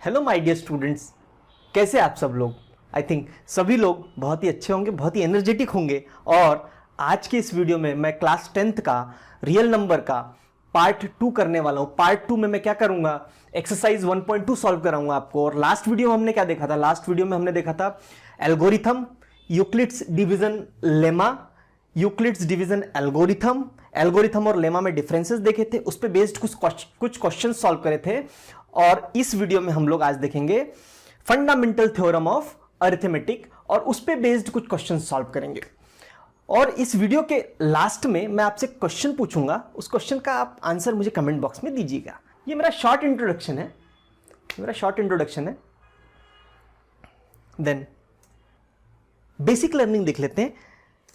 Hello my dear students, कैसे आप सब लोग। आई थिंक सभी लोग बहुत ही अच्छे होंगे, बहुत ही एनर्जेटिक होंगे। और आज के इस वीडियो में मैं क्लास 10th का रियल नंबर का पार्ट 2 करने वाला हूं। पार्ट 2 में मैं क्या करूंगा, एक्सरसाइज 1.2 सॉल्व कराऊंगा आपको। और लास्ट वीडियो में हमने क्या देखा था, लास्ट वीडियो में हमने देखा था algorithm, Euclid's division lemma, Euclid's division algorithm, algorithm और लेमा में डिफरेंसेस देखे थे, उस पे बेस्ड कुछ क्वेश्चन सॉल्व करे थे। और इस वीडियो में हम लोग आज देखेंगे फंडामेंटल थ्योरम ऑफ अरिथमेटिक और उस पे बेस्ड कुछ क्वेश्चन सॉल्व करेंगे। और इस वीडियो के लास्ट में मैं आपसे क्वेश्चन पूछूंगा, उस क्वेश्चन का आप आंसर मुझे कमेंट बॉक्स में दीजिएगा। ये मेरा शॉर्ट इंट्रोडक्शन है, देन बेसिक लर्निंग देख लेते हैं।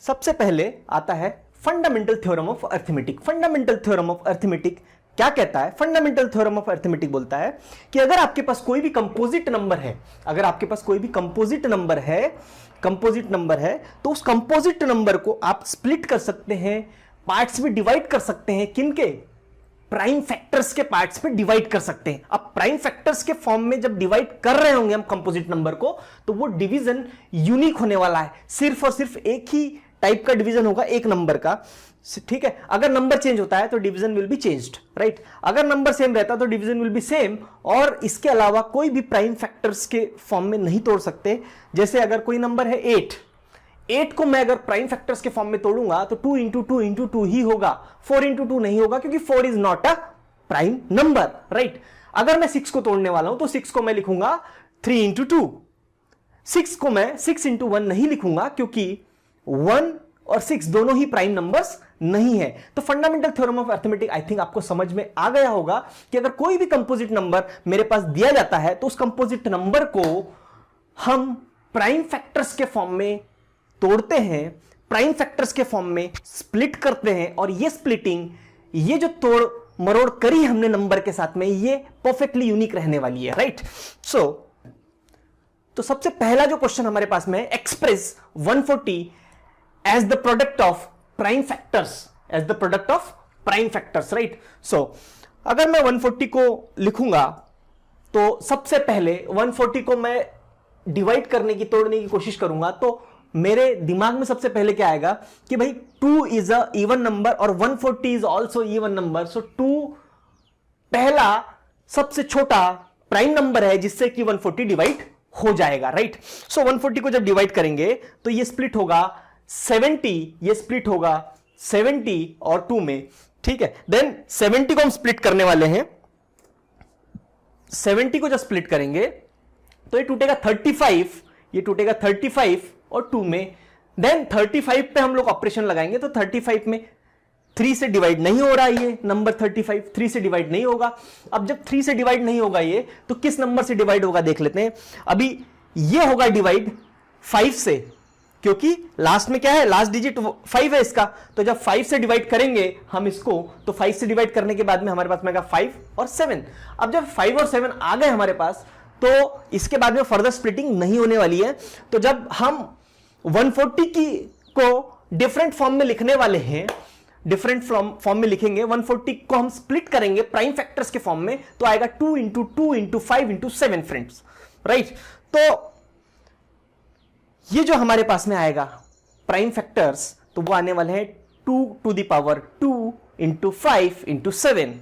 सबसे पहले आता है fundamental theorem of arithmetic. Fundamental theorem of arithmetic क्या कहता है? फंडामेंटल थ्योरम ऑफ अरिथमेटिक बोलता है कि अगर आपके पास कोई भी कंपोजिट नंबर है, कंपोजिट नंबर है तो उस कंपोजिट नंबर को आप स्प्लिट कर सकते हैं, पार्ट्स में डिवाइड कर सकते हैं। किनके? प्राइम फैक्टर्स के पार्ट्स में डिवाइड कर सकते हैं। अब प्राइम फैक्टर्स के फॉर्म में जब डिवाइड कर रहे होंगे हम कंपोजिट नंबर को, तो वो डिवीजन यूनिक होने वाला है। सिर्फ और सिर्फ एक ही टाइप का डिवीजन होगा एक नंबर का, ठीक है। अगर नंबर चेंज होता है तो division will be changed, right. अगर नंबर सेम रहता तो डिवीजन विल बी सेम। और इसके अलावा कोई भी प्राइम फैक्टर्स के फॉर्म में नहीं तोड़ सकते। जैसे अगर कोई नंबर है 8 को मैं अगर प्राइम फैक्टर्स के फॉर्म में तोड़ूंगा तो 2 इंटू 2 इंटू 2 ही होगा, 4 इंटू 2 नहीं होगा, क्योंकि 4 is not a prime number, right. अगर मैं 6 को तोड़ने वाला हूं तो 6 को मैं लिखूंगा 3 इंटू 2। 6 को मैं 6 इंटू 1 नहीं लिखूंगा, क्योंकि 1 और 6 दोनों ही प्राइम नंबर्स नहीं है। तो fundamental theorem of arithmetic I think आपको समझ में आ गया होगा कि अगर कोई भी कंपोजिट नंबर मेरे पास दिया जाता है तो उस कंपोजिट नंबर को हम प्राइम फैक्टर्स के फॉर्म में तोड़ते हैं, प्राइम फैक्टर्स के फॉर्म में स्प्लिट करते हैं। और ये स्प्लिटिंग, ये जो तोड़ मरोड़ करी हमने नंबर के साथ में, ये परफेक्टली यूनिक रहने वाली है, राइट। तो सबसे पहला जो क्वेश्चन हमारे पास में है, express 140 as the product of prime factors, right. अगर मैं 140 को लिखूंगा तो सबसे पहले 140 को मैं डिवाइड करने की, तोड़ने की कोशिश करूंगा, तो मेरे दिमाग में सबसे पहले क्या आएगा कि भाई 2 इज अ इवन नंबर और 140 इज ऑल्सो इवन नंबर। सो 2 पहला सबसे छोटा प्राइम नंबर है जिससे कि 140 डिवाइड हो जाएगा, राइट। सो 140 को जब डिवाइड करेंगे तो ये स्प्लिट होगा 70, ये स्प्लिट होगा 70 और 2 में, ठीक है। देन 70 को हम स्प्लिट करने वाले हैं। 70 को जब स्प्लिट करेंगे तो ये टूटेगा 35, ये टूटेगा 35 और 2 में। देन 35 पे हम लोग ऑपरेशन लगाएंगे तो 35 में 3 से डिवाइड नहीं हो रहा है, ये नंबर 35 3 से डिवाइड नहीं होगा। अब जब 3 से डिवाइड नहीं होगा ये, तो किस नंबर से डिवाइड होगा देख लेते हैं। अभी ये होगा डिवाइड 5 से, क्योंकि लास्ट में क्या है, लास्ट डिजिट 5 है इसका। तो जब 5 से डिवाइड करेंगे हम इसको, तो 5 से डिवाइड करने के बाद में हमारे पास में 5 और 7। अब जब 5 और 7 आ गए हमारे पास, तो इसके बाद में फर्दर स्प्लिटिंग नहीं होने वाली है। तो जब हम 140 को डिफरेंट फॉर्म में लिखने वाले हैं, डिफरेंट फॉर्म में लिखेंगे, 140 को हम स्प्लिट करेंगे प्राइम फैक्टर्स के फॉर्म में, तो आएगा 2 into 2 into 5 into 7 friends, right. तो ये जो हमारे पास में आएगा प्राइम फैक्टर्स, तो वो आने वाले हैं 2 to the power 2 into 5 into 7,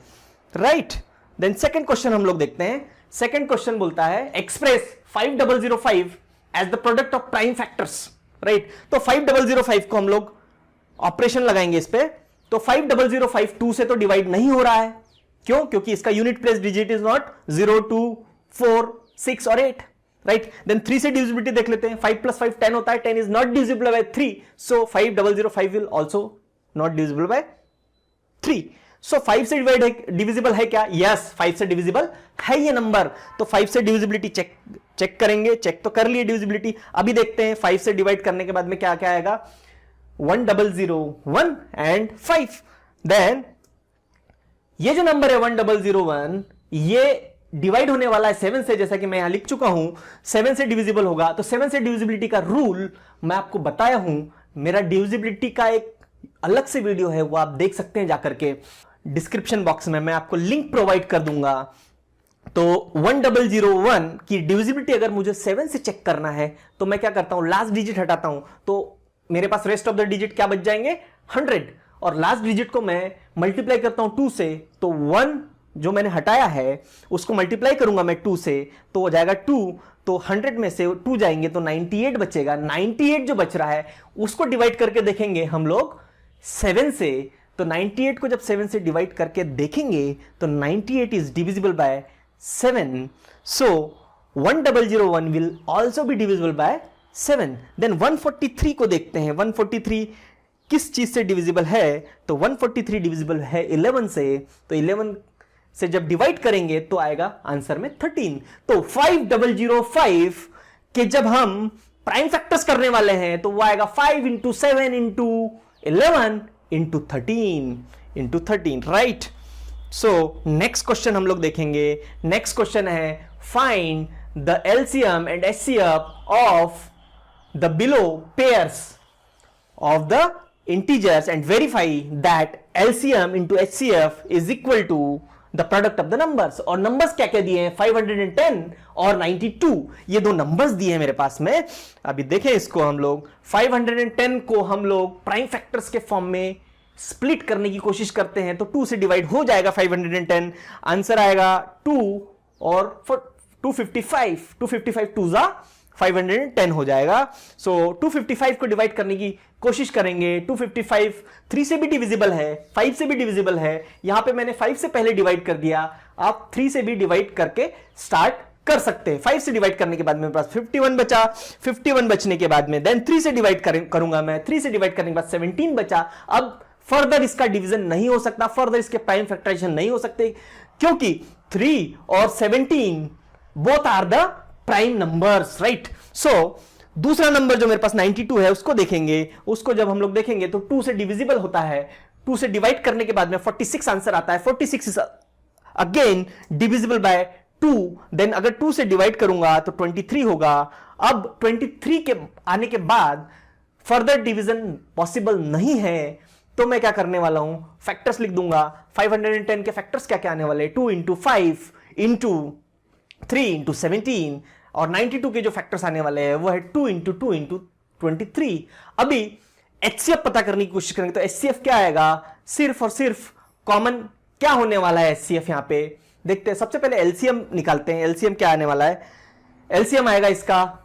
right. Then second question हम लोग देखते हैं। सेकेंड क्वेश्चन बोलता है express 5005 as the product of prime factors, right. तो 5005 को हम लोग ऑपरेशन लगाएंगे इस पे, तो 5005 2 से तो डिवाइड नहीं हो रहा है। क्यों? क्योंकि इसका unit place digit is not 0, 2, 4, 6 और 8, राइट। देन 3 से डिविजिबिलिटी देख लेते हैं। 5 + 5 10 होता है, 10 is not divisible by 3, so 5005 will also not divisible by 3। सो 5 से डिविजिबल है क्या? यस, 5 से डिविजिबल है ये नंबर। तो 5 से डिविजिबिलिटी चेक करेंगे, चेक तो कर लिए डिविजिबिलिटी। अभी देखते हैं 5 से डिवाइड करने के बाद में क्या क्या आएगा, 1001 एंड 5। देन ये जो नंबर है 1001, ये डिवाइड होने वाला है 7 से, जैसा कि मैं यहां लिख चुका हूं 7 से डिविजिबल होगा। तो 7 से डिविजिबिलिटी का रूल मैं आपको बताया हूं। मेरा डिविजिबिलिटी का एक अलग से वीडियो है, वो आप देख सकते हैं जाकर के। डिस्क्रिप्शन बॉक्स में मैं आपको लिंक प्रोवाइड कर दूंगा। तो 1001 की डिविजिबिलिटी अगर मुझे 7 से चेक करना है तो मैं क्या करता हूं, लास्ट डिजिट हटाता हूं, तो मेरे पास रेस्ट ऑफ द डिजिट क्या बच जाएंगे, 100, और लास्ट डिजिट को मैं मल्टीप्लाई करता हूं 2 से, तो 1 जो मैंने हटाया है उसको मल्टीप्लाई करूंगा मैं 2 से, तो हो जाएगा 2, तो 100 में से 2 जाएंगे तो 98 बचेगा। 98 जो बच रहा है उसको डिवाइड करके देखेंगे हम लोग 7 से, तो 98 को जब 7 से डिवाइड करके देखेंगे तो 98 is divisible by 7, so 1001 will also be divisible by 7. Then 143 को देखते हैं, 143 किस चीज से डिविजिबल है, तो 143 डिविजिबल है 11 से, तो 11 से जब डिवाइड करेंगे तो आएगा आंसर में 13। तो 5005 के जब हम प्राइम फैक्टर्स करने वाले हैं तो वो आएगा 5 into 7 into 11 into 13 right. So next question हम लोग देखेंगे। नेक्स्ट क्वेश्चन है find the LCM and HCF of the below pairs of the integers and verify that LCM into HCF is equal to the product of the numbers. और numbers क्या क्या दिए हैं, 510 और 92, ये दो नंबर्स दिए हैं मेरे पास में। अभी देखें इसको, हम लोग 510 को हम लोग प्राइम फैक्टर्स के फॉर्म में स्प्लिट करने की कोशिश करते हैं तो 2 से डिवाइड हो जाएगा 510, आंसर आएगा 2 और 255 2 जा 510 हो जाएगा। सो 255 को डिवाइड करने की कोशिश करेंगे। 255 3 से भी डिविजिबल है, 5 से भी डिविजिबल है, यहां पे मैंने 5 से पहले डिवाइड कर दिया, आप 3 से भी डिवाइड करके स्टार्ट कर सकते हैं। 5 से डिवाइड करने के बाद मेरे पास 51 बचा, 51 बचने के बाद में देन 3 से डिवाइड करूंगा मैं, 3 से डिवाइड करने के बाद 17 बचा। अब फर्दर इसका डिवीजन नहीं हो सकता, फर्दर इसके प्राइम फैक्टराइजेशन नहीं हो सकते, क्योंकि 3 और 17 both are the prime numbers right. So दूसरा नंबर जो मेरे पास 92 है उसको देखेंगे, उसको जब हम लोग देखेंगे तो 2 से डिविजिबल होता है, 2 से डिवाइड करने के बाद में 46 आंसर आता है। 46 is again divisible by 2, then अगर 2 से डिवाइड करूंगा तो 23 होगा। अब 23 के आने के बाद फर्दर डिवीजन पॉसिबल नहीं है, तो मैं क्या करने वाला हूं, फैक्टर्स लिख दूंगा। 510 के फैक्टर्स क्या क्या आने वाले, 2 इंटू 5 इंटू 3 इंटू 17, और 92 के जो फैक्टर्स आने वाले हैं वो है 2 इंटू 2 इंटू 23। अभी एचसीएफ पता करने की कोशिश करेंगे तो एचसीएफ क्या आएगा, सिर्फ और सिर्फ कॉमन क्या होने वाला है एचसीएफ, यहां पे देखते हैं। सबसे पहले एलसीएम निकालते हैं, एलसीएम क्या आने वाला है, एलसीएम आएगा इसका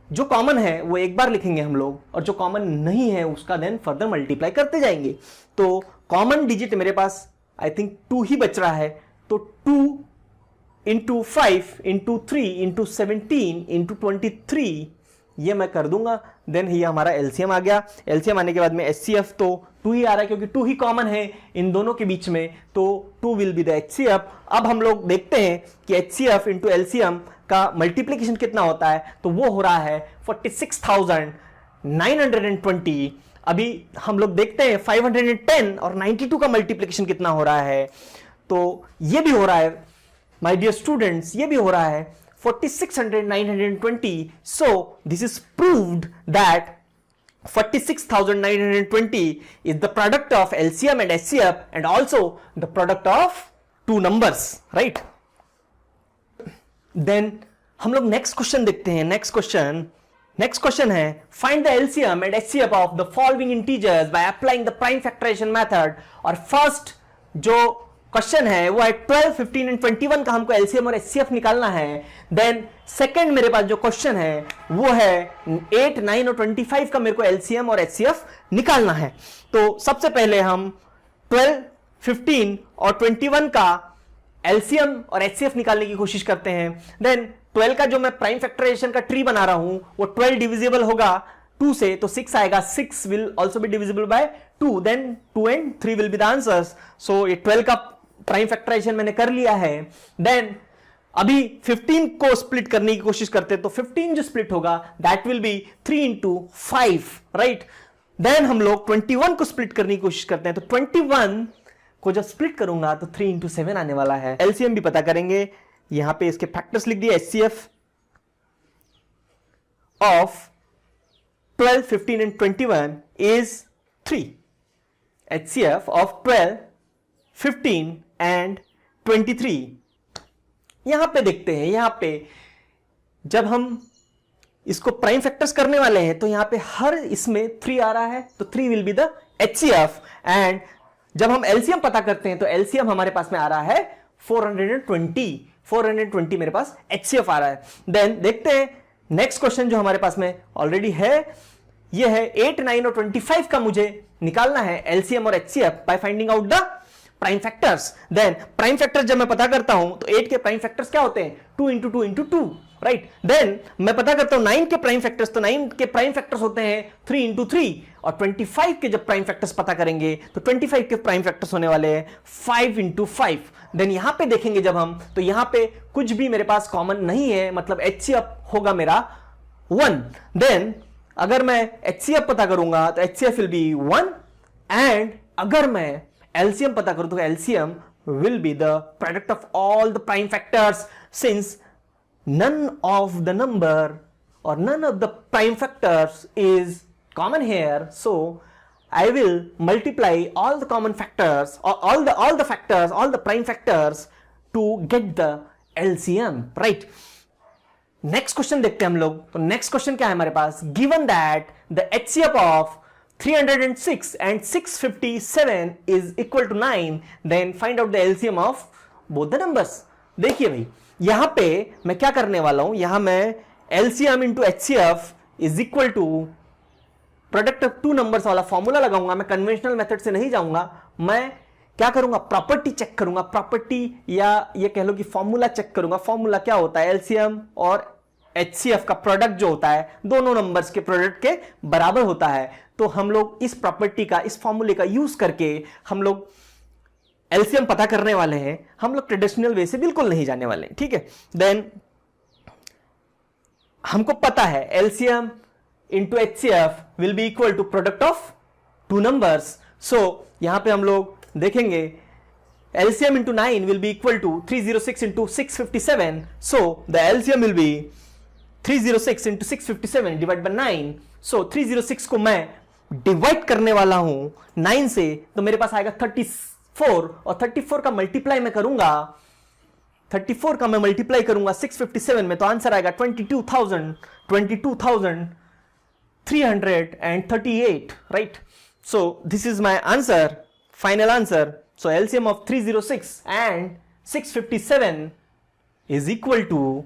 जो कॉमन है वो एक बार लिखेंगे हम लोग, और जो कॉमन नहीं है उसका देन फर्दर मल्टीप्लाई करते जाएंगे। तो कॉमन डिजिट मेरे पास आई थिंक 2 ही बच रहा है, तो 2 इंटू 5 इंटू 3 इंटू 17 इंटू 23 ये मैं कर दूंगा, देन ये हमारा एलसीएम आ गया। एलसीएम आने के बाद में एचसीएफ तो 2 ही आ रहा है क्योंकि 2 ही कॉमन है इन दोनों के बीच में, तो 2 विल बी द एचसीएफ। अब हम लोग देखते हैं कि एचसीएफ इंटू एलसीएम का मल्टीप्लीकेशन कितना होता है, तो वो हो रहा है 46,920। अभी हम लोग देखते हैं 510 और 92 का मल्टीप्लीकेशन कितना हो रहा है, तो ये भी हो रहा है माय डियर स्टूडेंट्स, ये भी हो रहा है 46,920। So this is proved that 46,920 is the product of LCM and HCF and also the product of two numbers, right? Then हम लोग नेक्स्ट क्वेश्चन देखते हैं। नेक्स्ट क्वेश्चन है find the LCM and HCF of the following integers by applying the prime factorisation method. और first जो question है वो है 12, 15 एंड 21 का हमको एलसीएम और एचसीएफ निकालना है। देन सेकंड मेरे पास जो क्वेश्चन है वो है 8, 9 और 25 का मेरे को एलसीएम और एचसीएफ निकालना है। तो सबसे पहले हम 12, 15 और 21 का एलसीएम और एचसीएफ निकालने की कोशिश करते हैं। देन 12 का जो मैं प्राइम फैक्टराइजेशन का ट्री बना रहा हूं वो 12 डिविजिबल होगा 2 से, तो 6 आएगा, 6 will also be divisible by 2, then 2 and 3 will be the answers. So ये 12 का प्राइम फैक्टराइजेशन मैंने कर लिया है। देन अभी 15 को स्प्लिट करने की कोशिश करते हैं, तो 15 जो स्प्लिट होगा that will be 3 into 5 right. Then हम लोग 21 को स्प्लिट करने की कोशिश करते हैं, तो 21 को जब स्प्लिट करूंगा तो 3 इंटू 7 आने वाला है। एलसीएम भी पता करेंगे, यहां पे इसके फैक्टर्स लिख दिए, HCF of 12, 15 and 21 is 3। HCF of 12, 15 and 23 यहां पे देखते हैं, यहां पे जब हम इसको प्राइम फैक्टर्स करने वाले हैं तो यहां पे हर इसमें 3 आ रहा है, तो 3 will be the HCF। And जब हम एलसीएम पता करते हैं तो एलसीएम हमारे पास में आ रहा है 420 मेरे पास HCF आ रहा है। देन देखते हैं नेक्स्ट क्वेश्चन जो हमारे पास में ऑलरेडी है, ये है 8, 9 और 25 का मुझे निकालना है एलसीएम और HCF by finding out the prime factors. Then prime factors जब मैं पता करता हूं तो 8 के प्राइम फैक्टर्स क्या होते हैं, 2 इंटू 2 इंटू 2, राइट। देन मैं पता करता हूं 9 के प्राइम फैक्टर्स, तो 9 के प्राइम फैक्टर्स होते हैं 3 इंटू 3, और 25 के जब प्राइम फैक्टर्स पता करेंगे तो 25 के प्राइम फैक्टर्स होने वाले हैं 5 इंटू 5। देन यहां पे देखेंगे जब हम, तो यहां पे कुछ भी मेरे पास कॉमन नहीं है, मतलब HCF होगा मेरा 1। देन अगर मैं HCF पता करूंगा तो HCF विल बी 1, एंड अगर मैं LCM पता करूं तो LCM will be the product of all the prime factors, since none of the number or none of the prime factors is common here, so I will multiply all the common factors or all the factors, all the prime factors to get the LCM, right? Next question देखते हैं हम लोग। तो next question क्या है हमारे पास, given that the HCF of 306 and 657 is equal to 9, then find out the LCM of both the numbers। देखिए भाई यहां पे मैं क्या करने वाला हूं, यहां मैं LCM into HCF is equal to product of 2 numbers वाला फॉर्मूला लगाऊंगा। मैं कन्वेंशनल मेथड से नहीं जाऊंगा, मैं क्या करूंगा, प्रॉपर्टी चेक करूंगा, प्रॉपर्टी या ये कह लो कि फॉर्मूला चेक करूंगा। फॉर्मूला क्या होता है, LCM और HCF का प्रोडक्ट जो होता है दोनों नंबर्स के प्रोडक्ट के बराबर होता है। तो हम लोग इस प्रॉपर्टी का, इस फॉर्मूले का यूज करके हम लोग LCM पता करने वाले हैं। हम लोग ट्रेडिशनल वे से बिल्कुल नहीं जाने वाले हैं, ठीक है। देन हमको पता है LCM into HCF will be equal to product of 2 numbers. So यहां पे हम लोग देखेंगे LCM into 9 will be equal to 306 into 657। So the LCM will be 306 into 657 divide by 9। So 306 को मैं डिवाइड करने वाला हूं 9 से, तो मेरे पास आएगा 34, और 34 का मल्टीप्लाई मैं करूंगा, 34 का मैं मल्टीप्लाई करूंगा 657 में, तो आंसर आएगा 22,338, right. So this is my answer, final answer. सो LCM of 306 and 657 is equal to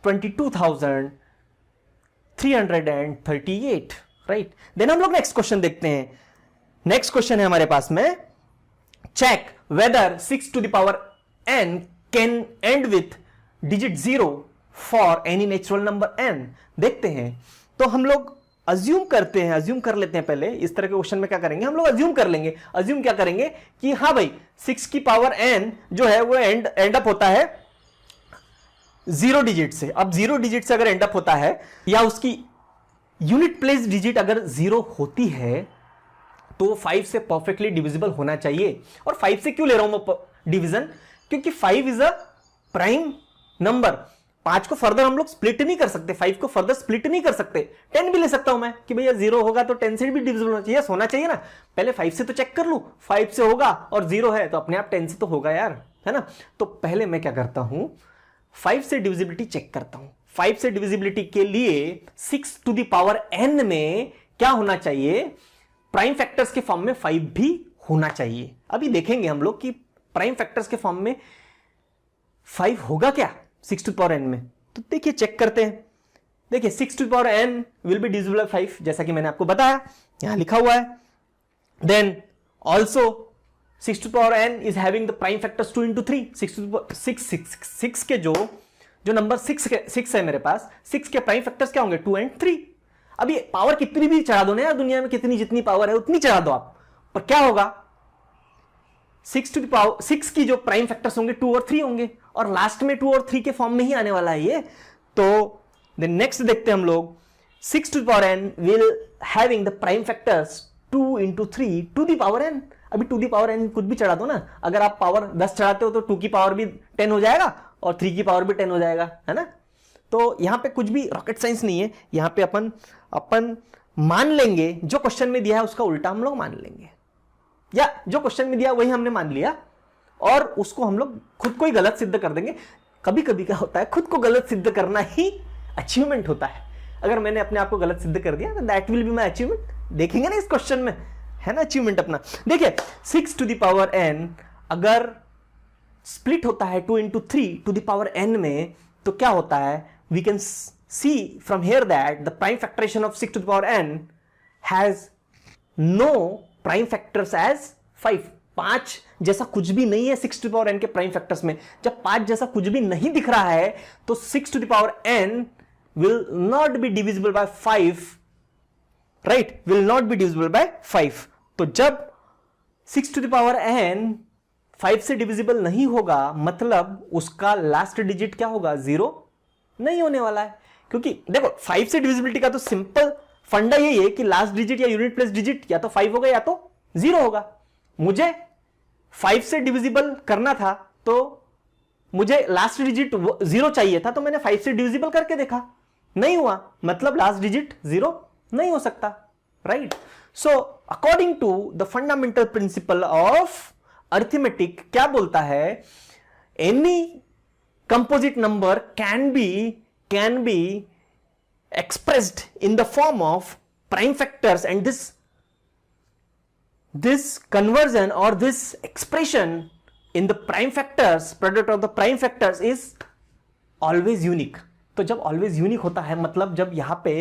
22,338, right. Then हम लोग नेक्स्ट क्वेश्चन देखते हैं। नेक्स्ट क्वेश्चन है हमारे पास में, check whether 6 to the power n can end with digit 0 for any natural number n। देखते हैं, तो हम लोग अज्यूम करते हैं, अज्यूम कर लेते हैं। पहले इस तरह के क्वेश्चन में क्या करेंगे, हम लोग अज्यूम कर लेंगे। अज्यूम क्या करेंगे कि हाँ भाई 6 की पावर n जो है वो एंड अप होता है 0 डिजिट से। अब 0 डिजिट से अगर एंड अप होता है, या उसकी यूनिट प्लेस डिजिट अगर 0 होती है, तो 5 से परफेक्टली डिविजिबल होना चाहिए। और 5 से क्यों ले रहा हूं मैं डिवीजन, क्योंकि 5 इज अ प्राइम नंबर। 5 को फर्दर हम लोग स्प्लिट नहीं कर सकते, 5 को फर्दर स्प्लिट नहीं कर सकते। 10 भी ले सकता हूं मैं कि भैया 0 होगा तो 10 से भी डिविजिबल होना चाहिए, होना चाहिए ना। पहले 5 से तो चेक कर लूं, 5 से होगा और 0 है तो अपने आप 10 से तो होगा यार, है ना। तो पहले मैं क्या करता हूं, 5 से डिविजिबिलिटी चेक करता हूं। 5 से डिविजिबिलिटी के लिए 6 to the power n में क्या होना चाहिए, प्राइम फैक्टर्स के फॉर्म में 5 भी होना चाहिए। अभी देखेंगे हम लोग कि प्राइम फैक्टर्स के फॉर्म में 5 होगा क्या 6 to the power n में। तो देखिए चेक करते हैं। देखिए 6 to the power n will be divisible bye 5, जैसा कि मैंने आपको बताया, यहां लिखा हुआ है। Then also 6 to the power n is having the prime factors 2 into 3। 6 के जो नंबर 6 है मेरे पास, 6 के प्राइम फैक्टर्स क्या होंगे, 2 and 3। अभी पावर कितनी भी चढ़ा दो ना यार, दुनिया में कितनी जितनी पावर है उतनी चढ़ा दो आप, पर क्या होगा 6 to the power 6 की जो प्राइम फैक्टर्स होंगे 2 और 3 होंगे, और लास्ट में 2 और 3 के फॉर्म में ही आने वाला है ये। तो नेक्स्ट देखते हैं हम लोग, 6 to the power n will having the prime factors 2 into 3 to the power n। अभी 2 की पावर n कुछ भी चढ़ा दो ना, अगर आप पावर 10 चढ़ाते हो तो 2 की पावर भी 10 हो जाएगा और 3 की पावर भी 10 हो जाएगा, है ना। तो यहां पे कुछ भी रॉकेट साइंस नहीं है, यहां पे अपन मान लेंगे जो क्वेश्चन में दिया है उसका उल्टा हम लोग मान लेंगे, या जो क्वेश्चन में दिया वही हमने मान लिया, और उसको हम लोग खुद को ही गलत सिद्ध कर देंगे। कभी कभी क्या होता है, खुद को गलत सिद्ध करना ही अचीवमेंट होता है। अगर मैंने अपने आप को गलत सिद्ध कर दिया तो that will be my achievement. देखेंगे ना इस क्वेश्चन में, है ना अचीवमेंट अपना। देखिए 6 to the power n अगर स्प्लिट होता है 2 into 3 to the power n में, तो क्या होता है, we can see from here that the prime factorisation of 6 to the power n has no prime factors as 5। 5 जैसा कुछ भी नहीं है 6 to the power n के प्राइम फैक्टर्स में। जब 5 जैसा कुछ भी नहीं दिख रहा है तो 6 to the power n will not be divisible by 5, right? Will not be divisible by 5। तो जब 6 to the power n 5 से डिविजिबल नहीं होगा, मतलब उसका लास्ट डिजिट क्या होगा, 0 नहीं होने वाला है। क्योंकि देखो 5 से डिविजिबिलिटी का तो सिंपल फंडा यही है कि लास्ट डिजिट या यूनिट प्लेस डिजिट या तो 5 होगा या तो 0 होगा। मुझे 5 से डिविजिबल करना था तो मुझे लास्ट डिजिट 0 चाहिए था, तो मैंने 5 से डिविजिबल करके देखा, नहीं हुआ, मतलब लास्ट डिजिट 0 नहीं हो सकता, right? So according to the fundamental principle of arithmetic क्या बोलता है, any composite number can be expressed in the form of prime factors, and this conversion or this expression in the prime factors, product of the prime factors is always unique। तो जब always unique होता है, मतलब जब यहां पे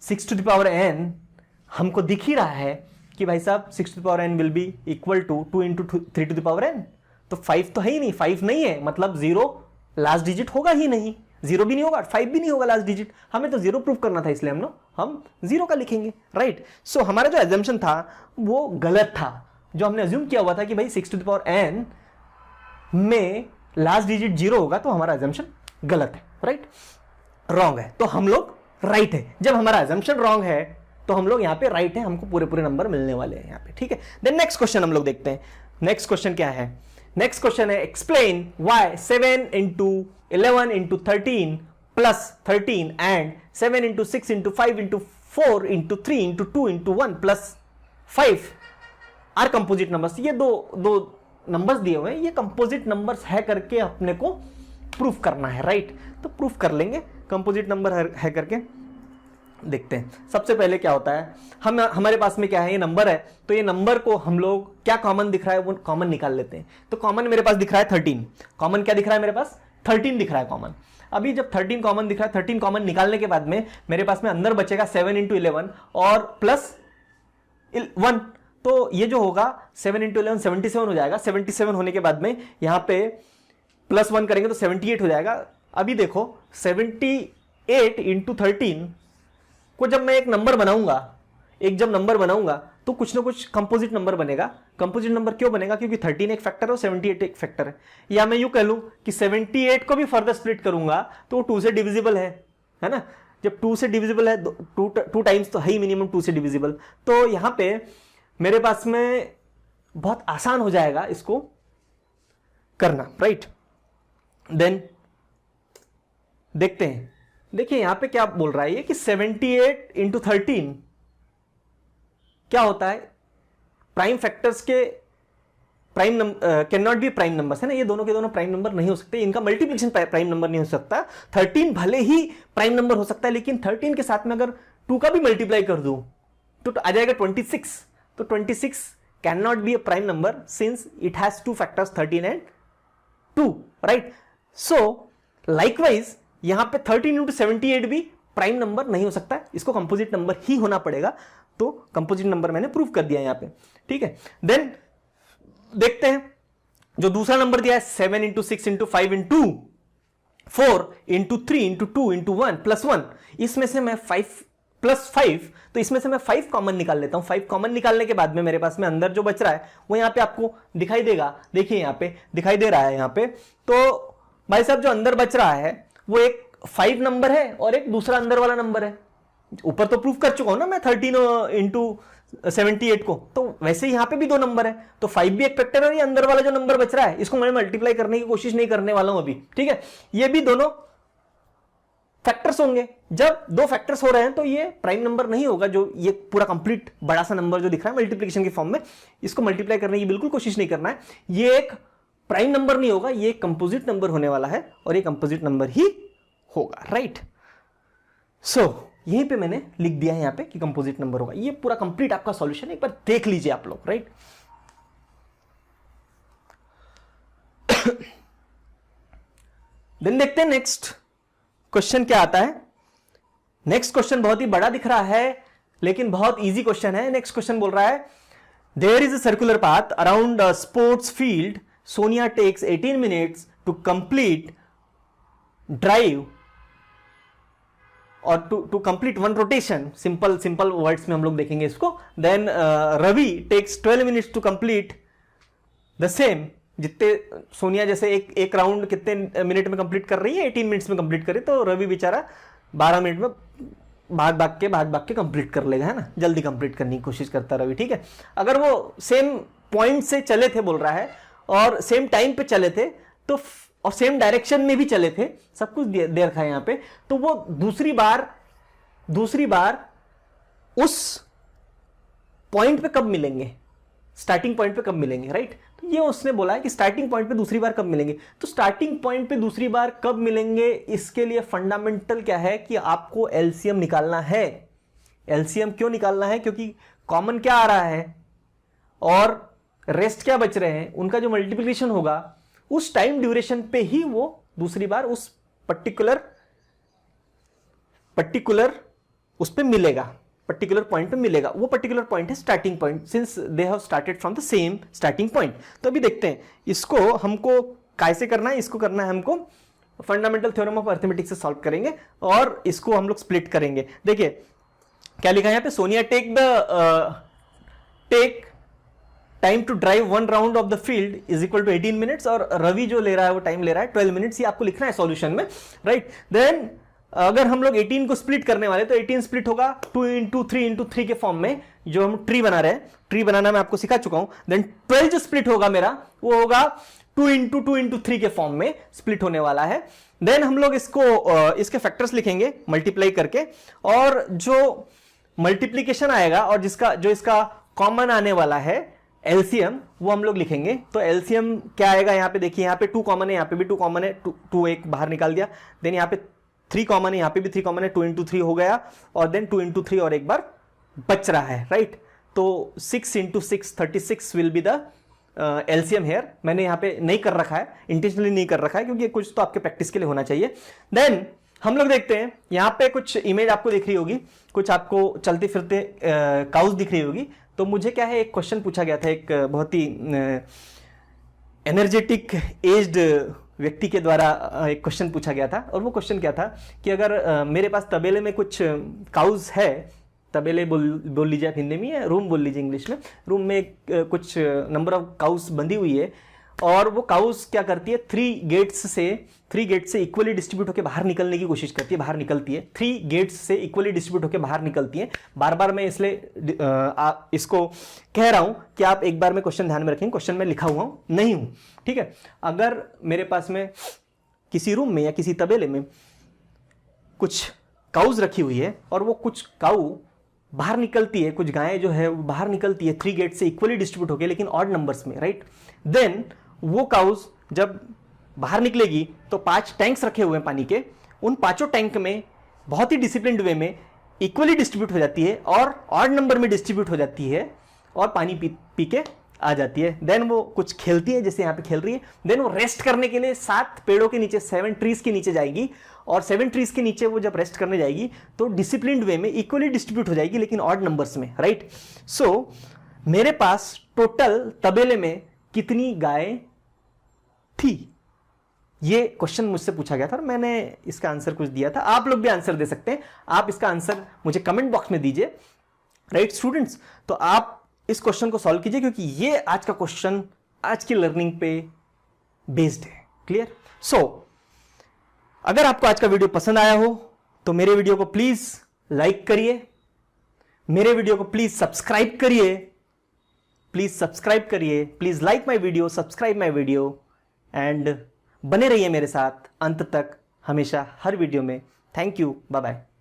6 to the power n हमको दिख ही रहा है कि भाई साहब 6 to the power n will be equal to 2 into 3 to the power n, तो 5 तो है ही नहीं, 5 नहीं है, मतलब 0 लास्ट डिजिट होगा ही नहीं, 0 भी नहीं होगा, 5 भी नहीं होगा लास्ट डिजिट। हमें तो 0 प्रूफ करना था, इसलिए हम 0 का लिखेंगे, राइट? सो हमारा जो एजम्पशन था वो गलत था। जो हमने अज्यूम किया हुआ था कि भाई 6 to the power n में लास्ट डिजिट 0 होगा, तो हमारा एजम्पशन गलत है, राइट? रॉन्ग है, तो हम लोग राइट है। जब हमारा एजम्पशन रॉन्ग है तो हम लोग यहाँ पे राइट है, हमको पूरे नंबर मिलने वाले हैं यहाँ पे, ठीक है? देन नेक्स्ट क्वेश्चन हम लोग देखते हैं। नेक्स्ट क्वेश्चन क्या है? नेक्स्ट क्वेश्चन है explain why 7 into 11 into 13 plus 13 and 7 into 6 into 5 into 4 into 3 into 2 into 1 plus 5 are composite numbers. ये दो नंबर्स दिए हुए हैं, ये कंपोजिट नंबर्स है करके अपने को प्रूफ करना है, राइट? तो प्रूफ कर लेंगे, कंपोजिट नंबर है करके देखते हैं। सबसे पहले क्या होता है, हमारे पास में क्या है, ये नंबर है, तो ये नंबर को हम लोग क्या कॉमन दिख रहा है वो कॉमन निकाल लेते हैं। तो कॉमन मेरे पास दिख रहा है 13। कॉमन क्या दिख रहा है मेरे पास? 13 दिख रहा है कॉमन। अभी जब 13 कॉमन दिख रहा है, 13 कॉमन निकालने के बाद में मेरे पास में अंदर बचेगा 7 into 11 और प्लस 1, तो ये जो होगा 7 into 11 77 हो जाएगा। 77 होने के बाद में यहाँ पे प्लस 1 करेंगे तो 78 हो जाएगा। अभी देखो 78 into 13 को जब मैं एक नंबर बनाऊंगा तो कुछ ना कुछ कंपोजिट नंबर बनेगा। कंपोजिट नंबर क्यों बनेगा? क्योंकि 13 एक फैक्टर है और 78 एक फैक्टर है। या मैं यूं कह लूं कि 78 को भी फर्दर स्प्लिट करूंगा तो 2 से डिविजिबल है ना? जब 2 से डिविजिबल है, 2 टाइम्स तो है ही मिनिमम 2 से डिविजिबल, तो यहां पे मेरे पास में बहुत आसान हो जाएगा इसको करना, राइट? देन देखते हैं। देखिए यहां पे क्या बोल रहा है ये कि 78 into 13 क्या होता है, प्राइम फैक्टर्स के prime can not be prime numbers, है ना? ये दोनों के दोनों प्राइम नंबर नहीं हो सकते, इनका मल्टीप्लिकेशन प्राइम नंबर नहीं हो सकता। 13 भले ही प्राइम नंबर हो सकता है, लेकिन 13 के साथ में अगर 2 का भी मल्टीप्लाई कर दूं तो आ जाएगा 26। तो 26 can not be a prime number since it has 2 factors 13 and 2, right? So likewise यहां पे 13 into 78 भी प्राइम नंबर नहीं हो सकता, इसको कंपोजिट नंबर ही होना पड़ेगा। तो कंपोजिट नंबर मैंने प्रूव कर दिया यहां पे, ठीक है? देन देखते हैं जो दूसरा नंबर दिया है 7 into 6 into 5 into 4 into 3 into 2 into 1 plus 1, इसमें से मैं 5 plus 5, तो इसमें से मैं 5 कॉमन निकाल लेता हूं। 5 कॉमन निकालने के बाद में मेरे पास में अंदर जो बच रहा है वो यहां पे आपको दिखाई देगा। देखिए यहां पे दिखाई दे रहा है यहां पे। तो भाई साहब जो अंदर बच रहा है वो एक 5 नंबर है और एक दूसरा अंदर वाला नंबर है। ऊपर तो प्रूफ कर चुका हूं ना मैं 13 into 78 को, तो वैसे यहां पे भी 2 नंबर है, तो 5 भी एक फैक्टर है और ये अंदर वाला जो नंबर बच रहा है इसको मैं मल्टीप्लाई करने की कोशिश नहीं करने वाला हूं अभी, ठीक है? ये भी दोनों फैक्टर्स होंगे। जब दो फैक्टर्स हो रहे हैं तो ये प्राइम नंबर नहीं होगा, जो ये पूरा कंप्लीट बड़ा सा नंबर जो दिख रहा है मल्टीप्लिकेशन की फॉर्म में, इसको मल्टीप्लाई करने की बिल्कुल कोशिश नहीं करना है। ये एक प्राइम नंबर नहीं होगा, ये कंपोजिट नंबर होने वाला है और ये कंपोजिट नंबर ही होगा, राइट। सो यहीं पे मैंने लिख दिया है यहां पे कि कंपोजिट नंबर होगा। ये पूरा कंप्लीट आपका सॉल्यूशन एक बार देख लीजिए आप लोग, राइट। देन देखते हैं नेक्स्ट क्वेश्चन क्या आता है। नेक्स्ट क्वेश्चन बहुत ही बड़ा दिख रहा है लेकिन बहुत इजी क्वेश्चन है। नेक्स्ट क्वेश्चन बोल रहा है there is a circular path around a sports field, Sonia takes 18 minutes to complete drive और to complete one rotation. Simple words में हम लोग देखेंगे इसको। Then Ravi takes 12 minutes to complete the same. जितने सोनिया जैसे एक राउंड कितने मिनट में कंप्लीट कर रही है, 18 मिनट्स में कंप्लीट करे, तो रवि बेचारा 12 मिनट में भाग के कंप्लीट कर लेगा, है ना। जल्दी कंप्लीट करने की कोशिश करता रवि, ठीक है। अगर वो सेम पॉइंट से चले थे बोल रहा है और सेम टाइम पे चले थे तो और सेम डायरेक्शन में भी चले थे, सब कुछ दे रखा है यहां पे, तो वो दूसरी बार उस पॉइंट पे कब मिलेंगे, स्टार्टिंग पॉइंट पे कब मिलेंगे, राइट। तो ये उसने बोला है कि स्टार्टिंग पॉइंट पे दूसरी बार कब मिलेंगे। तो स्टार्टिंग पॉइंट पे दूसरी बार कब मिलेंगे, इसके लिए फंडामेंटल क्या है कि आपको एलसीएम निकालना है। एलसीएम क्यों निकालना है, क्योंकि कॉमन क्या आ रहा है और रेस्ट क्या बच रहे हैं, उनका जो मल्टीप्लिकेशन होगा उस टाइम ड्यूरेशन पे ही वो दूसरी बार उस पर्टिकुलर उस पे मिलेगा, पर्टिकुलर पॉइंट पे मिलेगा। वो पर्टिकुलर पॉइंट है starting point, since they have started from the same starting point. तो अभी देखते हैं इसको हमको कैसे करना है। इसको करना है हमको फंडामेंटल थ्योरम ऑफ अर्थमेटिक्स से सॉल्व करेंगे और इसको हम लोग स्प्लिट करेंगे। देखिए क्या लिखा है यहाँ पे, Sonia take time to drive one round of the field is equal to 18 minutes, और रवि जो ले रहा है वो टाइम ले रहा है 12 मिनट्स। ये आपको लिखना है सॉल्यूशन में, राइट। देन अगर हम लोग 18 को स्प्लिट करने वाले तो 18 स्प्लिट होगा 2 इंटू 3 के फॉर्म में, जो हम ट्री बना रहे हैं, ट्री बनाना मैं आपको सिखा चुका हूं। देन 12 जो स्प्लिट होगा मेरा वो होगा 2 इंटू 3 के फॉर्म में स्प्लिट होने वाला है। देन हम लोग इसके फैक्टर्स लिखेंगे मल्टीप्लाई करके, और जो मल्टीप्लीकेशन आएगा और जो इसका कॉमन आने वाला है एलसीएम, वो हम लोग लिखेंगे। तो एलसीएम क्या आएगा, यहाँ पे देखिए, यहाँ पे 2 कॉमन है, यहाँ पे भी 2 कॉमन है, 2 एक बाहर निकाल दिया। देन यहाँ पे 3 कॉमन है, यहाँ पे भी 3 कॉमन है, 2 इंटू 3 हो गया, और देन 2 इंटू 3 और एक बार बच रहा है, राइट। तो 6 into 6 36 will be the LCM here. मैंने यहाँ पे नहीं कर रखा है, इंटेंशनली नहीं कर रखा है, क्योंकि कुछ तो आपके प्रैक्टिस के लिए होना चाहिए। देन हम लोग देखते हैं, यहाँ पे कुछ इमेज आपको दिख रही होगी, कुछ आपको चलते फिरते काउस दिख रही होगी। तो मुझे क्या है, एक क्वेश्चन पूछा गया था एक बहुत ही एनर्जेटिक एज्ड व्यक्ति के द्वारा एक क्वेश्चन पूछा गया था, और वो क्वेश्चन क्या था कि अगर मेरे पास तबेले में कुछ काउस है, तबेले बोल लीजिए आप हिंदी में, या रूम बोल लीजिए इंग्लिश में, रूम में कुछ नंबर ऑफ काउस बंधी हुई है, और वो काउस क्या करती है, 3 गेट्स से इक्वली डिस्ट्रीब्यूट होकर बाहर निकलने की कोशिश करती है, बाहर निकलती है, 3 गेट्स से इक्वली डिस्ट्रीब्यूट होकर बाहर निकलती है। बार बार मैं इसलिए इसको कह रहा हूं कि आप एक बार में क्वेश्चन ध्यान में रखें, क्वेश्चन में लिखा हुआ नहीं हूं, ठीक है। अगर मेरे पास में किसी रूम में या किसी तबेले में कुछ काउज रखी हुई है और वो कुछ काऊ बाहर निकलती है, कुछ गायें जो है वो बाहर निकलती है 3 गेट से इक्वली डिस्ट्रीब्यूट होकर, लेकिन ऑड नंबर्स में, राइट। देन वो काउज जब बाहर निकलेगी तो 5 टैंक्स रखे हुए हैं पानी के, उन 5 टैंक में बहुत ही डिसिप्लिन्ड वे में इक्वली डिस्ट्रीब्यूट हो जाती है और ऑड नंबर में डिस्ट्रीब्यूट हो जाती है और पानी पी के आ जाती है। देन वो कुछ खेलती है, जैसे यहाँ पे खेल रही है। देन वो रेस्ट करने के लिए 7 पेड़ों के नीचे, 7 ट्रीज के नीचे जाएगी, और 7 ट्रीज के नीचे वो जब रेस्ट करने जाएगी तो डिसिप्लिन्ड वे में इक्वली डिस्ट्रीब्यूट हो जाएगी, लेकिन ऑड नंबर्स में, राइट। सो मेरे पास टोटल तबेले में कितनी गायें थी, ये क्वेश्चन मुझसे पूछा गया था और मैंने इसका आंसर कुछ दिया था। आप लोग भी आंसर दे सकते हैं, आप इसका आंसर मुझे कमेंट बॉक्स में दीजिए, राइट स्टूडेंट्स। तो आप इस क्वेश्चन को सॉल्व कीजिए, क्योंकि ये आज का क्वेश्चन आज की लर्निंग पे बेस्ड है। क्लियर। सो अगर आपको आज का वीडियो पसंद आया हो तो मेरे वीडियो को प्लीज लाइक करिए, मेरे वीडियो को प्लीज सब्सक्राइब करिए, please like my video, subscribe my video, and बने रहिए मेरे साथ अंत तक, हमेशा, हर वीडियो में। Thank you, bye bye.